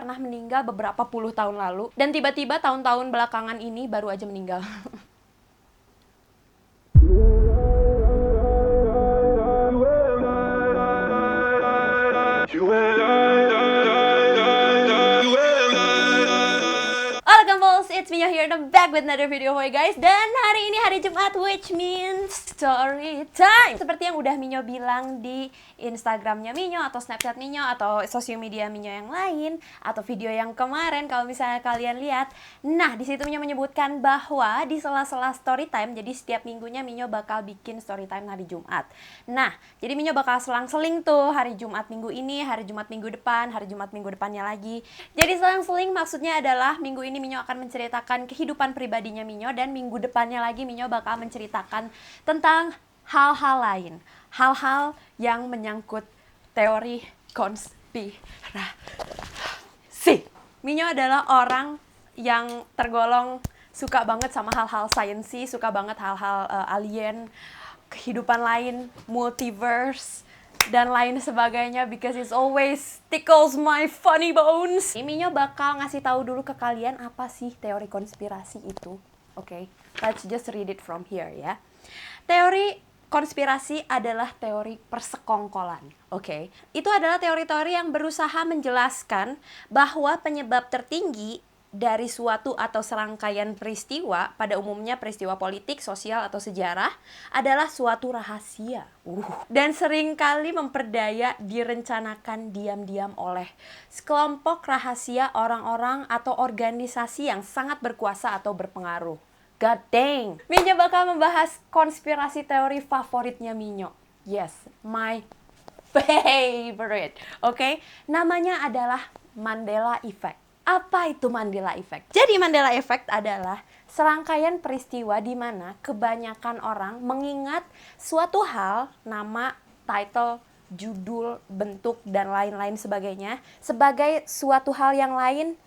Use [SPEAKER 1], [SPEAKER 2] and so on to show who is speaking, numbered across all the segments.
[SPEAKER 1] pernah meninggal beberapa puluh tahun lalu, dan tiba-tiba tahun-tahun belakangan ini baru aja meninggal. It's Mia here, and I'm back with another video for you guys. Dan hari ini hari Jumat, which means story time. Seperti yang udah Minyo bilang di Instagramnya Minyo, atau Snapchat Minyo, atau sosial media Minyo yang lain, atau video yang kemarin kalau misalnya kalian lihat. Nah, di situ Minyo menyebutkan bahwa di sela-sela story time, jadi setiap minggunya Minyo bakal bikin story time hari Jumat. Nah, jadi Minyo bakal selang-seling tuh hari Jumat minggu ini, hari Jumat minggu depan, hari Jumat minggu depannya lagi. Jadi selang-seling maksudnya adalah minggu ini Minyo akan menceritakan kehidupan pribadinya Minyo, dan minggu depannya lagi Minyo bakal menceritakan tentang hal-hal lain, hal-hal yang menyangkut teori konspirasi. Minyo adalah orang yang tergolong suka banget sama hal-hal sainsi, suka banget hal-hal alien, kehidupan lain, multiverse, dan lain sebagainya, because it always tickles my funny bones. Minyo bakal ngasih tahu dulu ke kalian apa sih teori konspirasi itu. Oke, let's just read it from here ya. Teori konspirasi adalah teori persekongkolan. Oke, itu adalah teori-teori yang berusaha menjelaskan bahwa penyebab tertinggi dari suatu atau serangkaian peristiwa, pada umumnya peristiwa politik, sosial, atau sejarah, adalah suatu rahasia. Dan seringkali memperdaya direncanakan diam-diam oleh sekelompok rahasia orang-orang atau organisasi yang sangat berkuasa atau berpengaruh. God dang! Minyo bakal membahas konspirasi teori favoritnya Minyo. Yes, my favorite. Oke, namanya adalah Mandela Effect. Apa itu Mandela Effect? Jadi Mandela Effect adalah serangkaian peristiwa di mana kebanyakan orang mengingat suatu hal, nama, title, judul, bentuk, dan lain-lain sebagainya sebagai suatu hal yang lain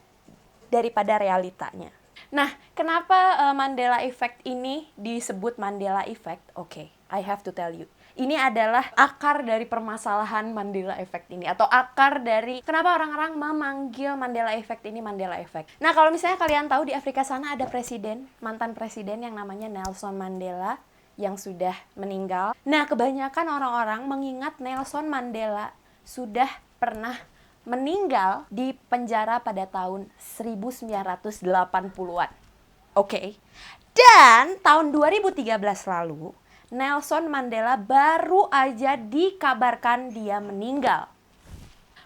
[SPEAKER 1] daripada realitanya. Nah, kenapa Mandela Effect ini disebut Mandela Effect? Oke, I have to tell you. Ini adalah akar dari permasalahan Mandela Effect ini, atau akar dari kenapa orang-orang memanggil Mandela Effect ini Mandela Effect. Nah, kalau misalnya kalian tahu di Afrika sana ada presiden, mantan presiden yang namanya Nelson Mandela yang sudah meninggal. Nah, kebanyakan orang-orang mengingat Nelson Mandela sudah pernah meninggal di penjara pada tahun 1980-an. Oke. Dan tahun 2013 lalu, Nelson Mandela baru aja dikabarkan dia meninggal.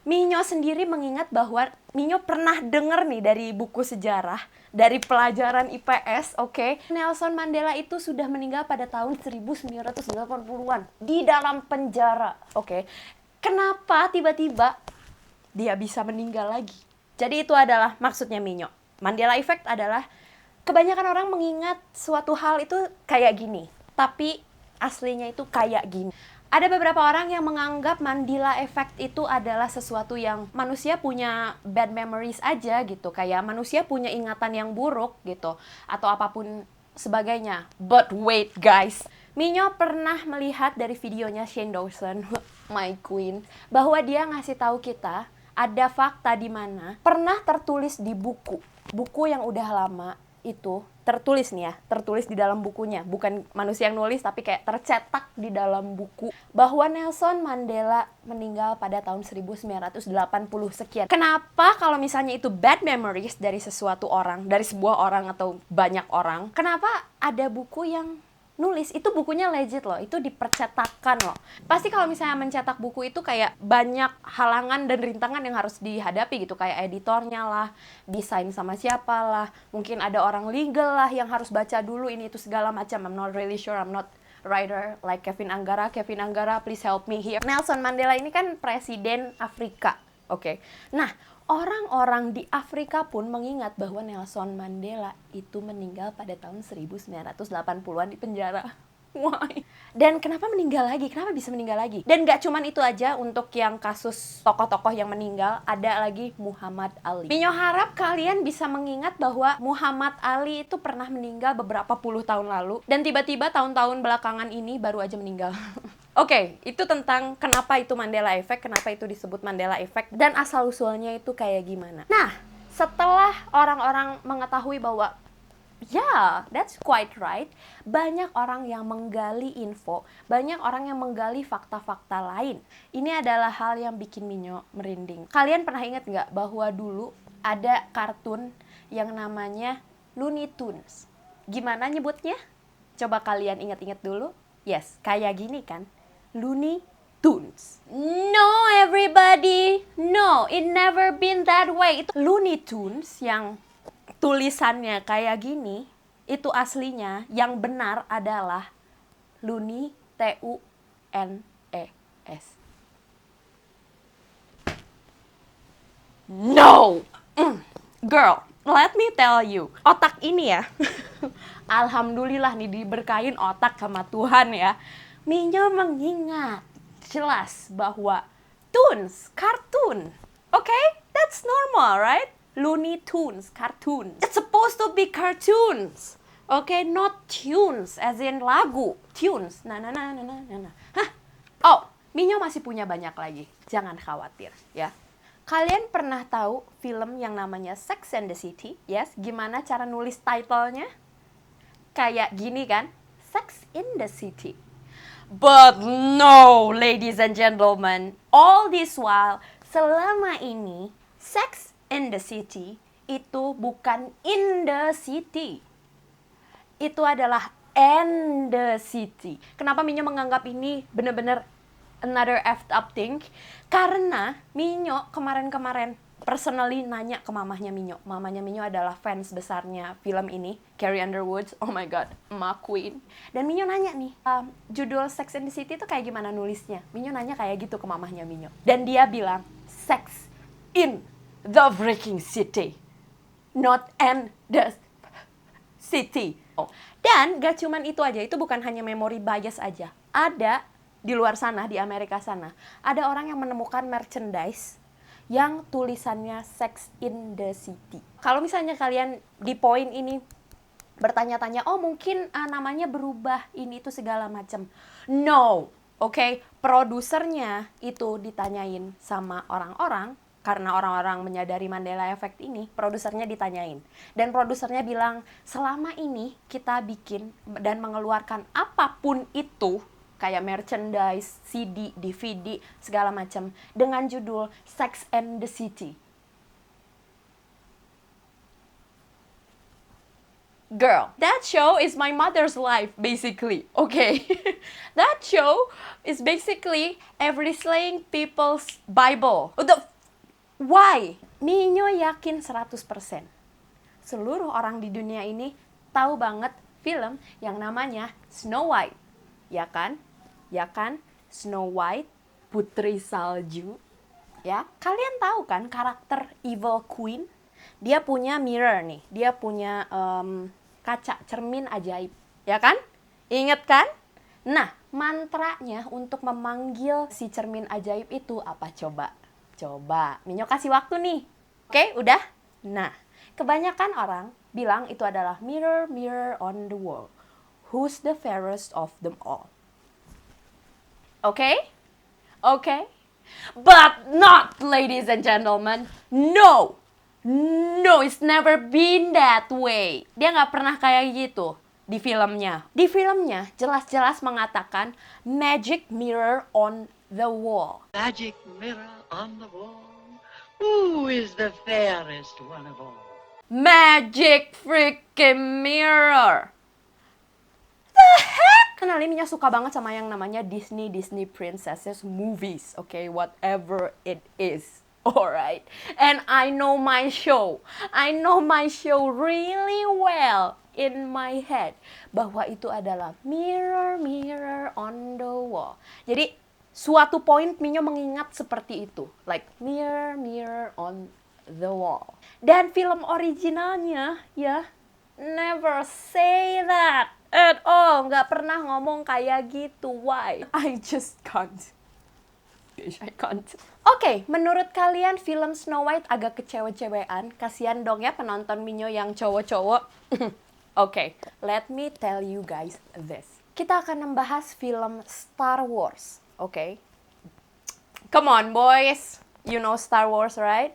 [SPEAKER 1] Minyo sendiri mengingat bahwa Minyo pernah dengar nih dari buku sejarah, dari pelajaran IPS, oke. Nelson Mandela itu sudah meninggal pada tahun 1980-an di dalam penjara, oke. Kenapa tiba-tiba dia bisa meninggal lagi? Jadi itu adalah maksudnya Minyo. Mandela Effect adalah kebanyakan orang mengingat suatu hal itu kayak gini, tapi aslinya itu kayak gini. Ada beberapa orang yang menganggap Mandela Effect itu adalah sesuatu yang manusia punya bad memories aja gitu. Kayak manusia punya ingatan yang buruk gitu. Atau apapun sebagainya. But wait guys. Minyo pernah melihat dari videonya Shane Dawson, my queen, bahwa dia ngasih tahu kita ada fakta di mana pernah tertulis di buku. Buku yang udah lama itu tertulis nih ya, tertulis di dalam bukunya, bukan manusia yang nulis tapi kayak tercetak di dalam buku bahwa Nelson Mandela meninggal pada tahun 1980 sekian. Kenapa kalau misalnya itu bad memories dari sesuatu orang, dari sebuah orang atau banyak orang, kenapa ada buku yang nulis? Itu bukunya legit loh, itu dipercetakkan loh. Pasti kalau misalnya mencetak buku itu kayak banyak halangan dan rintangan yang harus dihadapi gitu, kayak editornya lah, desain sama siapa lah, mungkin ada orang legal lah yang harus baca dulu ini itu segala macam. I'm not really sure, I'm not writer like Kevin Anggara, please help me here. Nelson Mandela ini kan presiden Afrika, oke. Nah, orang-orang di Afrika pun mengingat bahwa Nelson Mandela itu meninggal pada tahun 1980-an di penjara. Why? Dan kenapa meninggal lagi? Kenapa bisa meninggal lagi? Dan gak cuman itu aja untuk yang kasus tokoh-tokoh yang meninggal, ada lagi Muhammad Ali. Minyo harap kalian bisa mengingat bahwa Muhammad Ali itu pernah meninggal beberapa puluh tahun lalu, dan tiba-tiba tahun-tahun belakangan ini baru aja meninggal. Oke, itu tentang kenapa itu Mandela Effect, kenapa itu disebut Mandela Effect, dan asal-usulnya itu kayak gimana. Nah, setelah orang-orang mengetahui bahwa yeah, that's quite right. Banyak orang yang menggali info, banyak orang yang menggali fakta-fakta lain. Ini adalah hal yang bikin Minyo merinding. Kalian pernah ingat nggak bahwa dulu ada kartun yang namanya Looney Tunes? Gimana nyebutnya? Coba kalian ingat-ingat dulu. Yes, kayak gini kan? Looney Tunes. No, everybody. No, it never been that way. Itu Looney Tunes yang tulisannya kayak gini, itu aslinya yang benar adalah Looney, T-U-N-E-S. No! Girl, let me tell you. Otak ini ya, alhamdulillah nih diberkahin otak sama Tuhan ya. Minyo mengingat jelas bahwa Tunes, kartun. Okay? That's normal, right? Looney Tunes, cartoon. It's supposed to be cartoons. Okay, not tunes as in lagu. Tunes. Nah. Hah? Oh, Minyo masih punya banyak lagi. Jangan khawatir, ya. Kalian pernah tahu film yang namanya Sex and the City? Yes, gimana cara nulis title-nya? Kayak gini kan? Sex in the City. But no, ladies and gentlemen. All this while, selama ini, Sex in the City itu bukan in the city. Itu adalah and the city. Kenapa Minyo menganggap ini bener-bener another effed up thing? Karena Minyo kemarin-kemarin personally nanya ke mamahnya Minyo. Mamanya Minyo adalah fans besarnya film ini, Carrie Underwood. Oh my god, Ma Queen. Dan Minyo nanya nih, judul Sex and the City itu kayak gimana nulisnya? Minyo nanya kayak gitu ke mamahnya Minyo. Dan dia bilang, Sex in the freaking city, not in the city. Dan gak cuman itu aja, itu bukan hanya memory bias aja. Ada di luar sana, di Amerika sana, ada orang yang menemukan merchandise yang tulisannya Sex in the City. Kalau misalnya kalian di poin ini bertanya-tanya, oh mungkin namanya berubah, ini itu segala macam. No, okay? Produsernya itu ditanyain sama orang-orang. Karena orang-orang menyadari Mandela Effect ini, produsernya ditanyain. Dan produsernya bilang, selama ini kita bikin dan mengeluarkan apapun itu, kayak merchandise, CD, DVD, segala macam, dengan judul Sex and the City. Girl, that show is my mother's life, basically. Okay? That show is basically every slaying people's Bible. Why? Minyo yakin 100%. Seluruh orang di dunia ini tahu banget film yang namanya Snow White. Ya kan? Ya kan? Snow White, Putri Salju. Ya, kalian tahu kan karakter Evil Queen? Dia punya mirror nih. Dia punya kaca cermin ajaib. Ya kan? Ingat kan? Nah, mantranya untuk memanggil si cermin ajaib itu apa coba? Coba, Minyo kasih waktu nih. Oke, udah? Nah, kebanyakan orang bilang itu adalah mirror, mirror on the wall. Who's the fairest of them all? Oke? Oke? But not, ladies and gentlemen. No! No, it's never been that way. Dia nggak pernah kayak gitu di filmnya. Di filmnya jelas-jelas mengatakan magic mirror on the wall.
[SPEAKER 2] Magic mirror on the wall. Who is the fairest one of all?
[SPEAKER 1] Magic freaking mirror. The heck? Kenalin, Minyo suka banget sama yang namanya Disney Princesses movies. Okay, whatever it is. Alright. And I know my show. I know my show really well in my head. Bahwa itu adalah mirror, mirror on the wall. Jadi, suatu poin Minyo mengingat seperti itu. Like, mirror, mirror on the wall. Dan film originalnya, ya, never say that at all. Nggak pernah ngomong kayak gitu. Why? I just can't. I can't. Oke, menurut kalian film Snow White agak kecewe-cewean? Kasian dong ya penonton Minyo yang cowok-cowok. Oke, let me tell you guys this. kita akan membahas film Star Wars, oke? Come on boys, you know Star Wars right?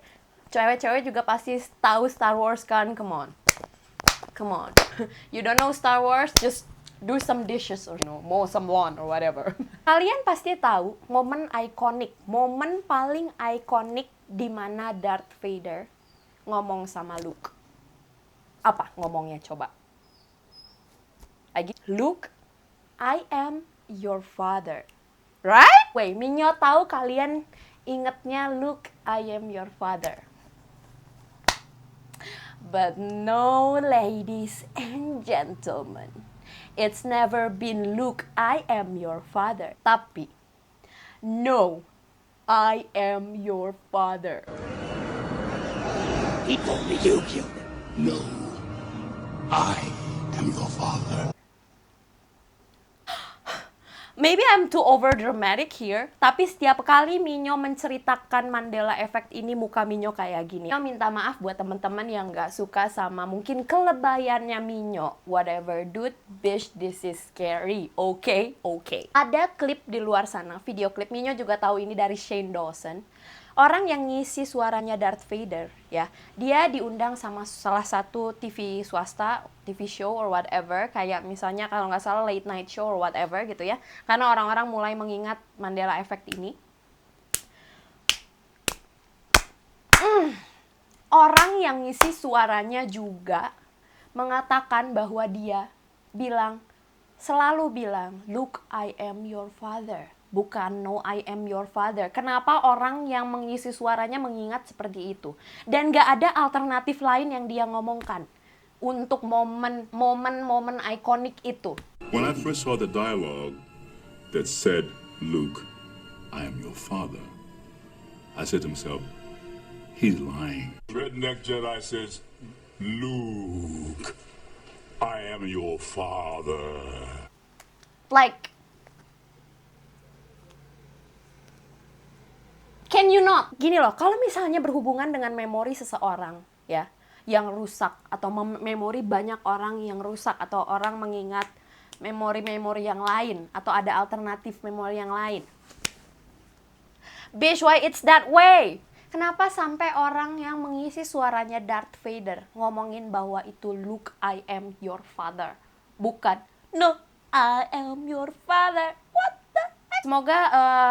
[SPEAKER 1] Cewek-cewek juga pasti tahu Star Wars kan, come on. You don't know Star Wars, just do some dishes or mow some lawn or whatever. Kalian pasti tahu momen ikonik, momen paling ikonik di mana Darth Vader ngomong sama Luke. Apa ngomongnya coba? Luke, I am your father. Right? Wait, Minyo tahu kalian ingetnya Luke, I am your father. But no, ladies and gentlemen. It's never been Luke, I am your father. Tapi, no, I am your father.
[SPEAKER 3] He told me you killed him. No, I am your father.
[SPEAKER 1] Maybe I'm too over dramatic here, tapi setiap kali Minyo menceritakan Mandela Effect ini, muka Minyo kayak gini. Minyo minta maaf buat teman-teman yang gak suka sama mungkin kelebayannya Minyo. Whatever, dude, bitch, this is scary. Okay. Ada klip di luar sana, video klip. Minyo juga tahu ini dari Shane Dawson. Orang yang ngisi suaranya Darth Vader, ya, dia diundang sama salah satu TV swasta, TV show or whatever, kayak misalnya kalau nggak salah late night show or whatever gitu ya, karena orang-orang mulai mengingat Mandela Effect ini. Orang yang ngisi suaranya juga mengatakan bahwa dia selalu bilang, Luke, I am your father. Bukan no, I am your father. Kenapa orang yang mengisi suaranya mengingat seperti itu? Dan gak ada alternatif lain yang dia ngomongkan untuk momen ikonik itu.
[SPEAKER 4] When I first saw the dialogue that said, Luke, I am your father, I said to myself, he's lying. Redneck Jedi says, Luke, I am your father.
[SPEAKER 1] Like, can you not? Gini loh, kalau misalnya berhubungan dengan memori seseorang, ya, yang rusak, atau memori banyak orang yang rusak, atau orang mengingat memori-memori yang lain, atau ada alternatif memori yang lain. Bitch, why it's that way? Kenapa sampai orang yang mengisi suaranya Darth Vader ngomongin bahwa itu Luke, I am your father? Bukan, no, I am your father. What? Semoga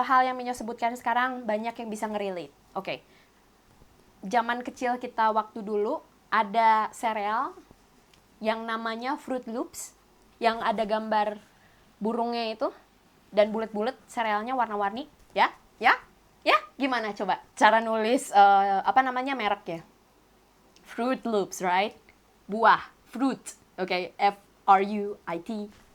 [SPEAKER 1] hal yang Minyo sebutkan sekarang banyak yang bisa ngerelate. Oke. Zaman kecil kita waktu dulu ada sereal yang namanya Fruit Loops yang ada gambar burungnya itu dan bulat-bulat, serealnya warna-warni, ya? Gimana coba cara nulis mereknya? Fruit Loops, right? Buah, fruit. Oke, F-R-U-I-T.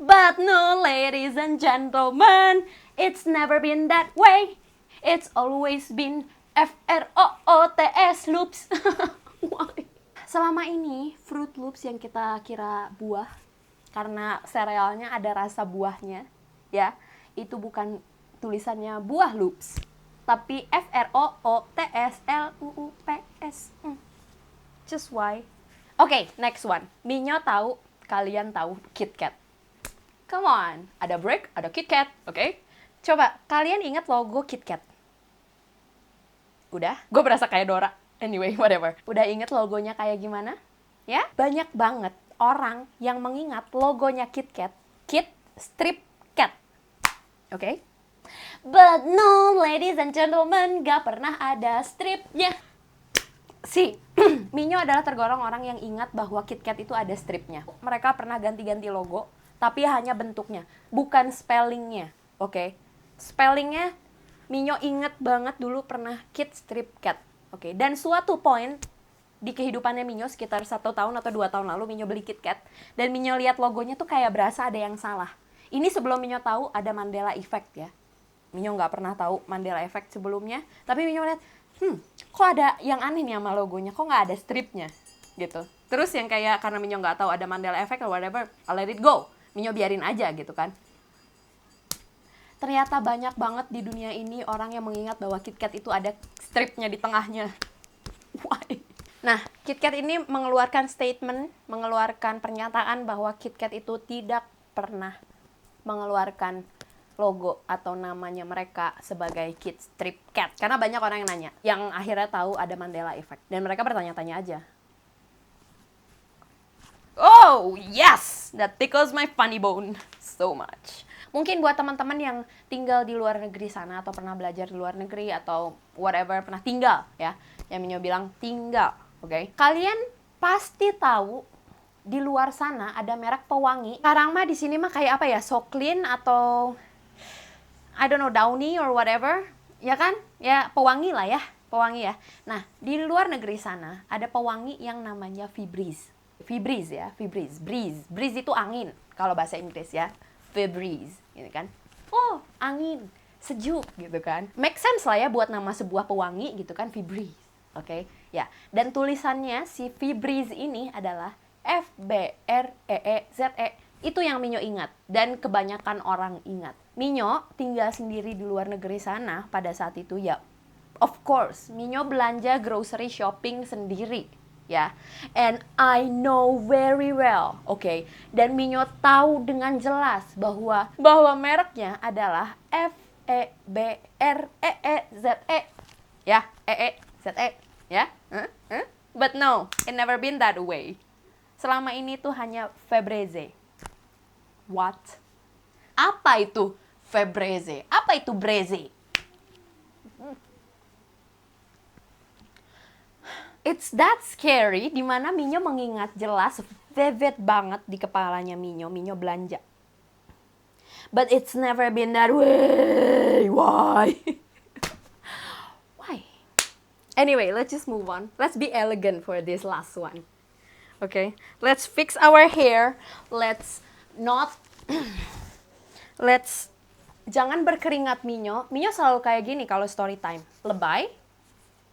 [SPEAKER 1] But no, ladies and gentlemen, it's never been that way. It's always been F-R-O-O-T-S loops. Why? Selama ini, Fruit Loops yang kita kira buah, karena serealnya ada rasa buahnya, ya, itu bukan tulisannya buah loops, tapi F-R-O-O-T-S-L-U-U-P-S. Just why? Oke, next one. Minyo tahu, kalian tahu KitKat. Come on, ada break, ada KitKat, oke? Coba, kalian ingat logo KitKat? Udah? Gue berasa kayak Dora. Anyway, whatever. Udah inget logonya kayak gimana? Ya? Banyak banget orang yang mengingat logonya KitKat, Kit Strip Cat. Oke? But no, ladies and gentlemen, gak pernah ada stripnya. Minyo adalah tergolong orang yang ingat bahwa KitKat itu ada stripnya. Mereka pernah ganti-ganti logo, tapi hanya bentuknya, bukan spellingnya, oke? Spellingnya, Minyo inget banget dulu pernah Kit Strip Cat, oke? Dan suatu point di kehidupannya Minyo, sekitar 1 tahun atau 2 tahun lalu, Minyo beli KitKat, dan Minyo lihat logonya tuh kayak berasa ada yang salah. Ini sebelum Minyo tahu ada Mandela Effect ya. Minyo nggak pernah tahu Mandela Effect sebelumnya, tapi Minyo lihat, kok ada yang aneh nih sama logonya, kok nggak ada stripnya, gitu. Terus yang kayak, karena Minyo nggak tahu ada Mandela Effect or whatever, I'll let it go. Minyo biarin aja gitu kan. Ternyata banyak banget di dunia ini orang yang mengingat bahwa KitKat itu ada stripnya di tengahnya. Why? Nah, KitKat ini mengeluarkan statement, mengeluarkan pernyataan bahwa KitKat itu tidak pernah mengeluarkan logo atau namanya mereka sebagai Kids Trip Cat. Karena banyak orang yang nanya, yang akhirnya tahu ada Mandela Effect. Dan mereka bertanya-tanya aja. Oh, yes! That tickles my funny bone so much. Mungkin buat teman-teman yang tinggal di luar negeri sana atau pernah belajar di luar negeri atau whatever, pernah tinggal ya. Yang Minyo bilang tinggal, oke? Kalian pasti tahu di luar sana ada merek pewangi. Sekarang mah di sini mah kayak apa ya? Soklin atau I don't know, Downy or whatever, ya kan? Ya, pewangi lah ya, pewangi ya. Nah, di luar negeri sana ada pewangi yang namanya Febreze. Febreze ya, Febreze, breeze. Breeze itu angin kalau bahasa Inggris ya. Febreze, gitu kan. Oh, angin, sejuk gitu kan. Make sense lah ya buat nama sebuah pewangi gitu kan, Febreze. Oke, ya. Dan tulisannya si Febreze ini adalah F-B-R-E-E-Z-E. Itu yang Minyo ingat, dan kebanyakan orang ingat. Minyo tinggal sendiri di luar negeri sana pada saat itu ya. Of course, Minyo belanja grocery shopping sendiri, ya. And I know very well, oke. Dan Minyo tahu dengan jelas bahwa mereknya adalah F-E-B-R-E-E-Z-E. Ya, E-E-Z-E, ya. But no, it never been that way. Selama ini tuh hanya Febreze. What? Apa itu Febreze? Apa itu Breze? It's that scary, dimana Minyo mengingat jelas, vivid banget di kepalanya Minyo belanja. But it's never been that way. Why? Why? Anyway, let's just move on. Let's be elegant for this last one. Okay? Let's fix our hair. Jangan berkeringat Minyo. Minyo selalu kayak gini kalau story time. Lebay.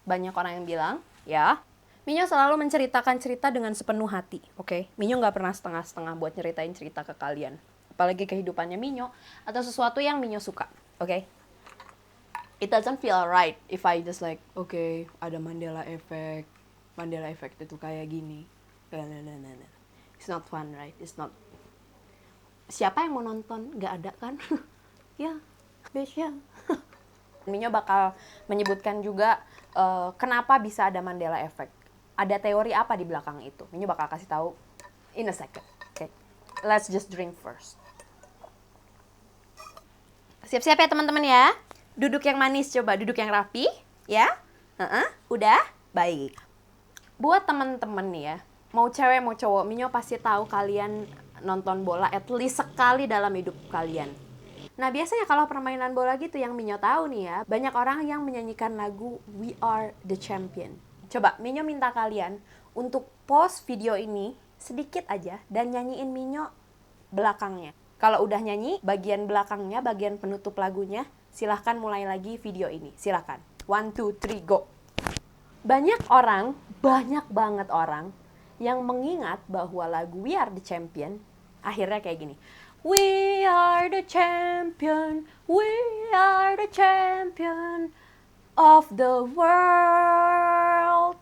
[SPEAKER 1] Banyak orang yang bilang, ya. Minyo selalu menceritakan cerita dengan sepenuh hati, oke? Minyo nggak pernah setengah-setengah buat nyeritain cerita ke kalian. Apalagi kehidupannya Minyo atau sesuatu yang Minyo suka, oke? It doesn't feel right if I just like, okay, ada Mandela Effect. Mandela Effect itu kayak gini. It's not fun, right? It's not. Siapa yang mau nonton? Nggak ada kan? Ya, bitch ya. Minyo bakal menyebutkan juga kenapa bisa ada Mandela Effect. Ada teori apa di belakang itu. Minyo bakal kasih tahu in a second. Okay. Let's just drink first. Siap-siap ya teman-teman ya. Duduk yang manis, coba duduk yang rapi, ya. Udah? Baik. Buat teman-teman nih ya, mau cewek mau cowok, Minyo pasti tahu kalian nonton bola at least sekali dalam hidup kalian. Nah, biasanya kalau permainan bola gitu yang Minyo tahu nih ya, banyak orang yang menyanyikan lagu We Are The Champion. Coba Minyo minta kalian untuk pause video ini sedikit aja dan nyanyiin Minyo belakangnya. Kalau udah nyanyi, bagian belakangnya, bagian penutup lagunya, silahkan mulai lagi video ini. Silahkan. 1, 2, 3, go. Banyak banget orang yang mengingat bahwa lagu We Are The Champion akhirnya kayak gini. We are the champion, we are the champion of the world.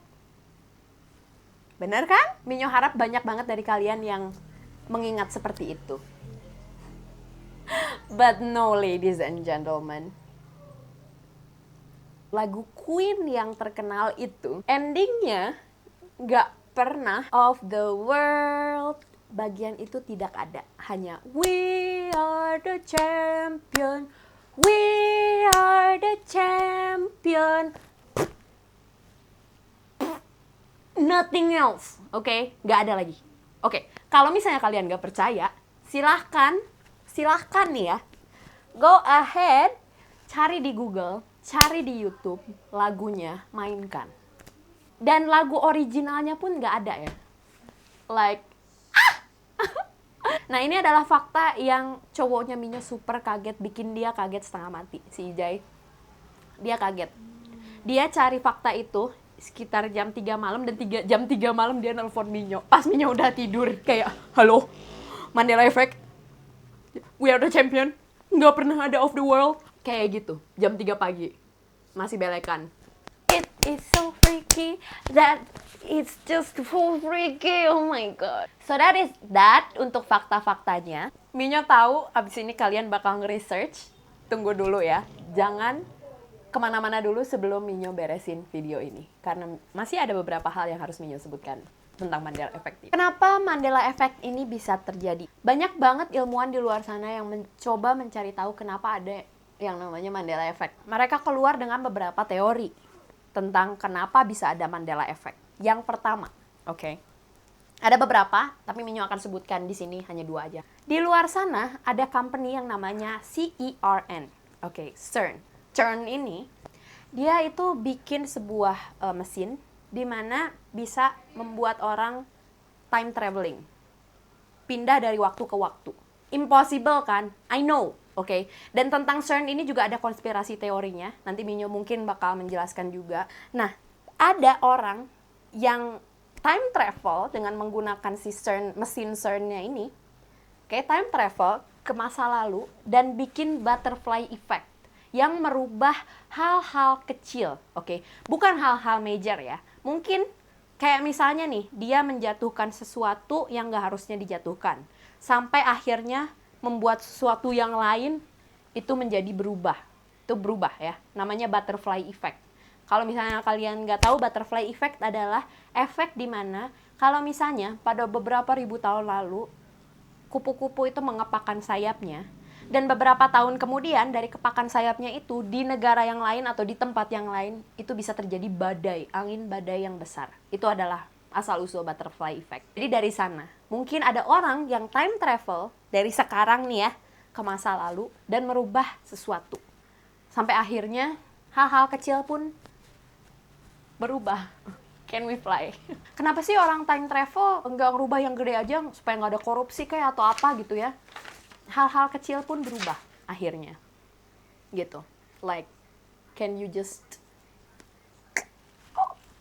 [SPEAKER 1] Bener kan? Minyo harap banyak banget dari kalian yang mengingat seperti itu. But no, ladies and gentlemen. Lagu Queen yang terkenal itu, endingnya gak pernah of the world. Bagian itu tidak ada. Hanya we are the champion, we are the champion. Nothing else, oke? Gak ada lagi. Oke, kalau misalnya kalian gak percaya, silahkan nih ya, go ahead, cari di Google, cari di YouTube, lagunya, mainkan. Dan lagu originalnya pun gak ada ya. Like, nah, ini adalah fakta yang cowoknya Minyo super kaget, bikin dia kaget setengah mati, si Ijay. Dia kaget. Dia cari fakta itu sekitar jam 3 malam, dan jam 3 malam dia nelpon Minyo. Pas Minyo udah tidur, kayak, halo, Mandela Effect, We Are The Champion, nggak pernah ada of the world. Kayak gitu, jam 3 pagi. Masih belekan. It is so freaky that It's just so freaky, oh my god. So that is that untuk fakta-faktanya. Minyo tahu abis ini kalian bakal nge-research. Tunggu dulu ya, jangan kemana-mana dulu sebelum Minyo beresin video ini. Karena masih ada beberapa hal yang harus Minyo sebutkan tentang Mandela Effect. Kenapa Mandela Effect ini bisa terjadi? Banyak banget ilmuwan di luar sana yang mencoba mencari tahu kenapa ada yang namanya Mandela Effect. Mereka keluar dengan beberapa teori tentang kenapa bisa ada Mandela Effect. Yang pertama, ada beberapa, tapi Minyo akan sebutkan di sini hanya 2 aja. Di luar sana ada company yang namanya CERN. CERN. CERN ini, dia itu bikin sebuah mesin di mana bisa membuat orang time traveling. Pindah dari waktu ke waktu. Impossible kan? I know. Dan tentang CERN ini juga ada konspirasi teorinya. Nanti Minyo mungkin bakal menjelaskan juga. Nah, ada orang yang time travel dengan menggunakan si CERN, mesin CERN-nya ini. Time travel ke masa lalu dan bikin butterfly effect yang merubah hal-hal kecil. Bukan hal-hal major ya. Mungkin kayak misalnya nih, dia menjatuhkan sesuatu yang gak harusnya dijatuhkan. Sampai akhirnya membuat sesuatu yang lain itu menjadi berubah. Itu berubah ya, namanya butterfly effect. Kalau misalnya kalian nggak tahu, butterfly effect adalah efek di mana kalau misalnya pada beberapa ribu tahun lalu kupu-kupu itu mengepakkan sayapnya, dan beberapa tahun kemudian dari kepakan sayapnya itu di negara yang lain atau di tempat yang lain itu bisa terjadi badai, angin badai yang besar. Itu adalah asal-usul butterfly effect. Jadi dari sana, mungkin ada orang yang time travel dari sekarang nih ya ke masa lalu dan merubah sesuatu. Sampai akhirnya hal-hal kecil pun berubah. Can we fly? Kenapa sih orang time travel nggak ngerubah yang gede aja supaya nggak ada korupsi kayak atau apa gitu ya? Hal-hal kecil pun berubah akhirnya. Gitu. Like, can you just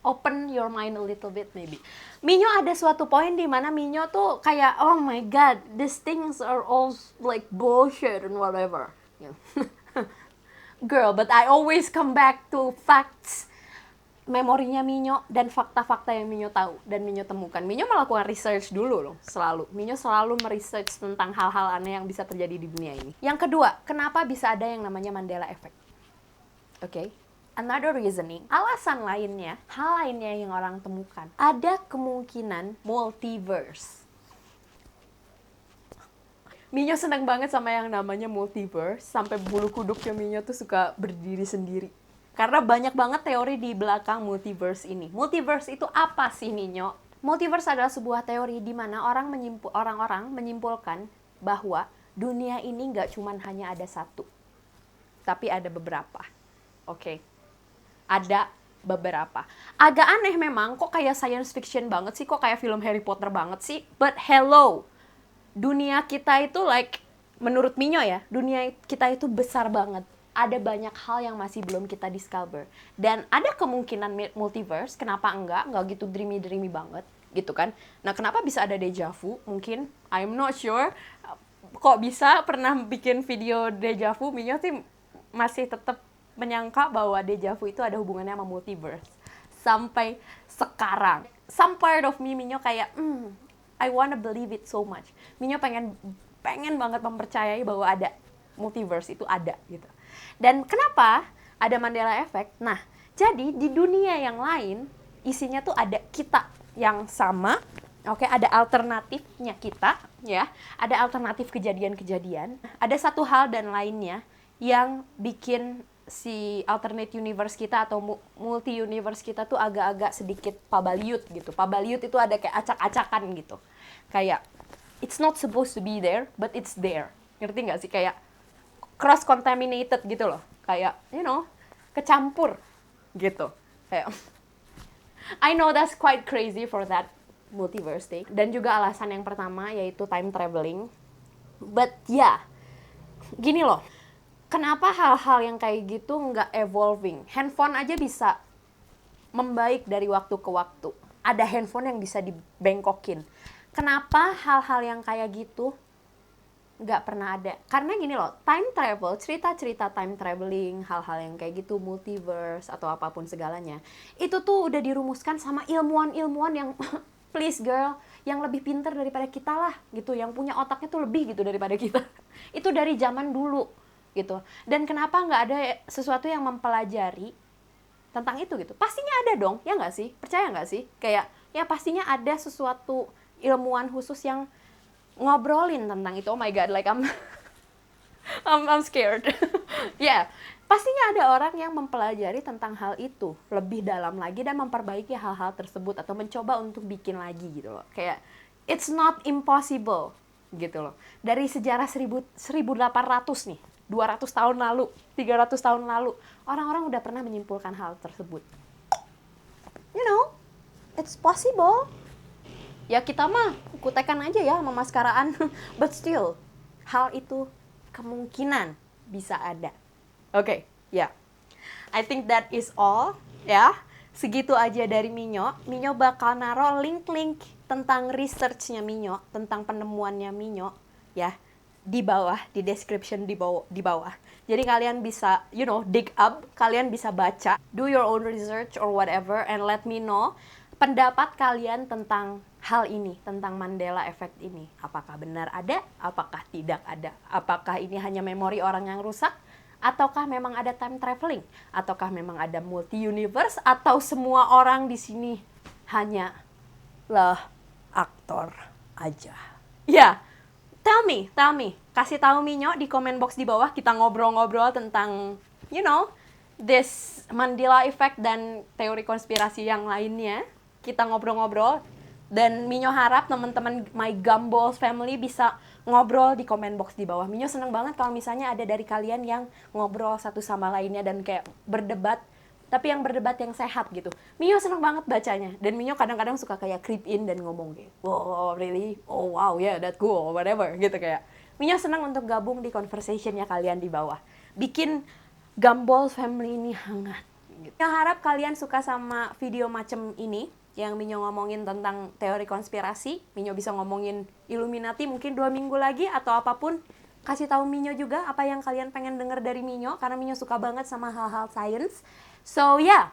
[SPEAKER 1] open your mind a little bit maybe? Minyo ada suatu poin di mana Minyo tuh kayak, oh my god, these things are all like bullshit and whatever. Girl, but I always come back to facts. Memorinya Minyo dan fakta-fakta yang Minyo tahu dan Minyo temukan. Minyo melakukan research dulu loh, selalu. Minyo selalu meresearch tentang hal-hal aneh yang bisa terjadi di dunia ini. Yang kedua, kenapa bisa ada yang namanya Mandela Effect? Another reasoning, alasan lainnya, hal lainnya yang orang temukan, ada kemungkinan multiverse. Minyo senang banget sama yang namanya multiverse, sampai bulu kuduknya Minyo tuh suka berdiri sendiri. Karena banyak banget teori di belakang multiverse ini. Multiverse itu apa sih, Minyo? Multiverse adalah sebuah teori di mana orang-orang menyimpulkan bahwa dunia ini nggak cuma hanya ada satu, tapi ada beberapa. Ada beberapa. Agak aneh memang, kok kayak science fiction banget sih, kok kayak film Harry Potter banget sih. But hello, dunia kita itu menurut Minyo ya, dunia kita itu besar banget. Ada banyak hal yang masih belum kita discover. Dan ada kemungkinan multiverse, kenapa enggak gitu dreamy banget, gitu kan. Nah, kenapa bisa ada deja vu? Mungkin, I'm not sure. Kok bisa pernah bikin video deja vu, Minyo sih masih tetap menyangka bahwa deja vu itu ada hubungannya sama multiverse. Sampai sekarang. Some part of me, Minyo kayak, I wanna believe it so much. Minyo pengen banget mempercayai bahwa ada multiverse itu ada, gitu. Dan kenapa ada Mandela Effect? Nah, jadi di dunia yang lain isinya tuh ada kita yang sama, ada alternatifnya kita, ya, ada alternatif kejadian-kejadian, ada satu hal dan lainnya yang bikin si alternate universe kita atau multi universe kita tuh agak-agak sedikit pabaliut gitu. Pabaliut itu ada kayak acak-acakan gitu, kayak it's not supposed to be there, but it's there. Ngerti nggak sih? Kayak cross-contaminated gitu loh. Kayak, kecampur gitu. Kayak, I know that's quite crazy for that multiverse thing. Dan juga alasan yang pertama yaitu time traveling. But yeah, gini loh. Kenapa hal-hal yang kayak gitu nggak evolving? Handphone aja bisa membaik dari waktu ke waktu. Ada handphone yang bisa dibengkokin. Kenapa hal-hal yang kayak gitu nggak pernah ada. Karena gini loh, time travel, cerita-cerita time traveling, hal-hal yang kayak gitu, multiverse atau apapun segalanya, itu tuh udah dirumuskan sama ilmuwan-ilmuwan yang please girl, yang lebih pinter daripada kita lah gitu, yang punya otaknya tuh lebih gitu daripada kita. Itu dari zaman dulu gitu. Dan kenapa nggak ada sesuatu yang mempelajari tentang itu gitu? Pastinya ada dong, ya nggak sih? Percaya nggak sih? Kayak ya pastinya ada sesuatu ilmuwan khusus yang ngobrolin tentang itu. Oh my god, like I'm scared. Ya, pastinya ada orang yang mempelajari tentang hal itu lebih dalam lagi dan memperbaiki hal-hal tersebut atau mencoba untuk bikin lagi gitu loh. Kayak it's not impossible gitu loh. Dari sejarah 1800 nih, 200 tahun lalu, 300 tahun lalu, orang-orang udah pernah menyimpulkan hal tersebut. You know, it's possible. Ya kita mah kutekan aja ya sama maskaraan. But still, hal itu kemungkinan bisa ada. Oke, ya. I think that is all, ya. Segitu aja dari Minyo. Minyo bakal naro link-link tentang research-nya Minyo, tentang penemuannya Minyo, ya, di bawah, di description di bawah. Jadi kalian bisa, you know, dig up, kalian bisa baca, do your own research or whatever, and let me know pendapat kalian tentang hal ini, tentang Mandela Effect ini. Apakah benar ada? Apakah tidak ada? Apakah ini hanya memori orang yang rusak? Ataukah memang ada time traveling? Ataukah memang ada multi-universe? Atau semua orang di sini hanya aktor aja? Ya, tell me. Kasih tahu Minyo di comment box di bawah. Kita ngobrol-ngobrol tentang, you know, this Mandela Effect dan teori konspirasi yang lainnya. Kita ngobrol-ngobrol. Dan Minyo harap teman-teman My Gumballs family bisa ngobrol di comment box di bawah. Minyo seneng banget kalau misalnya ada dari kalian yang ngobrol satu sama lainnya dan kayak berdebat, tapi yang berdebat yang sehat gitu. Minyo seneng banget bacanya. Dan Minyo kadang-kadang suka kayak creep in dan ngomong kayak, wow, really? Oh wow, yeah, that's cool, whatever, gitu kayak. Minyo seneng untuk gabung di conversation-nya kalian di bawah. Bikin Gumballs family ini hangat. Gitu. Minyo harap kalian suka sama video macam ini, yang Minyo ngomongin tentang teori konspirasi. Minyo bisa ngomongin Illuminati mungkin 2 minggu lagi atau apapun. Kasih tahu Minyo juga apa yang kalian pengen denger dari Minyo, karena Minyo suka banget sama hal-hal science. So yeah,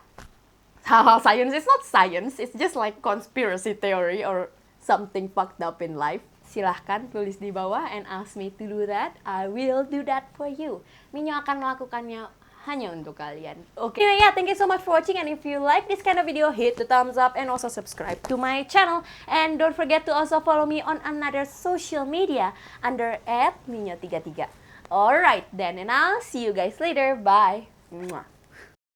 [SPEAKER 1] hal-hal science is not science, it's just like conspiracy theory or something fucked up in life. Silahkan tulis di bawah and ask me to do that. I will do that for you. Minyo akan melakukannya hanya untuk kalian. Okay. Anyway, yeah, thank you so much for watching, and if you like this kind of video, hit the thumbs up and also subscribe to my channel. And don't forget to also follow me on another social media under @minyo33. Alright then, and I'll see you guys later. Bye. Mwah.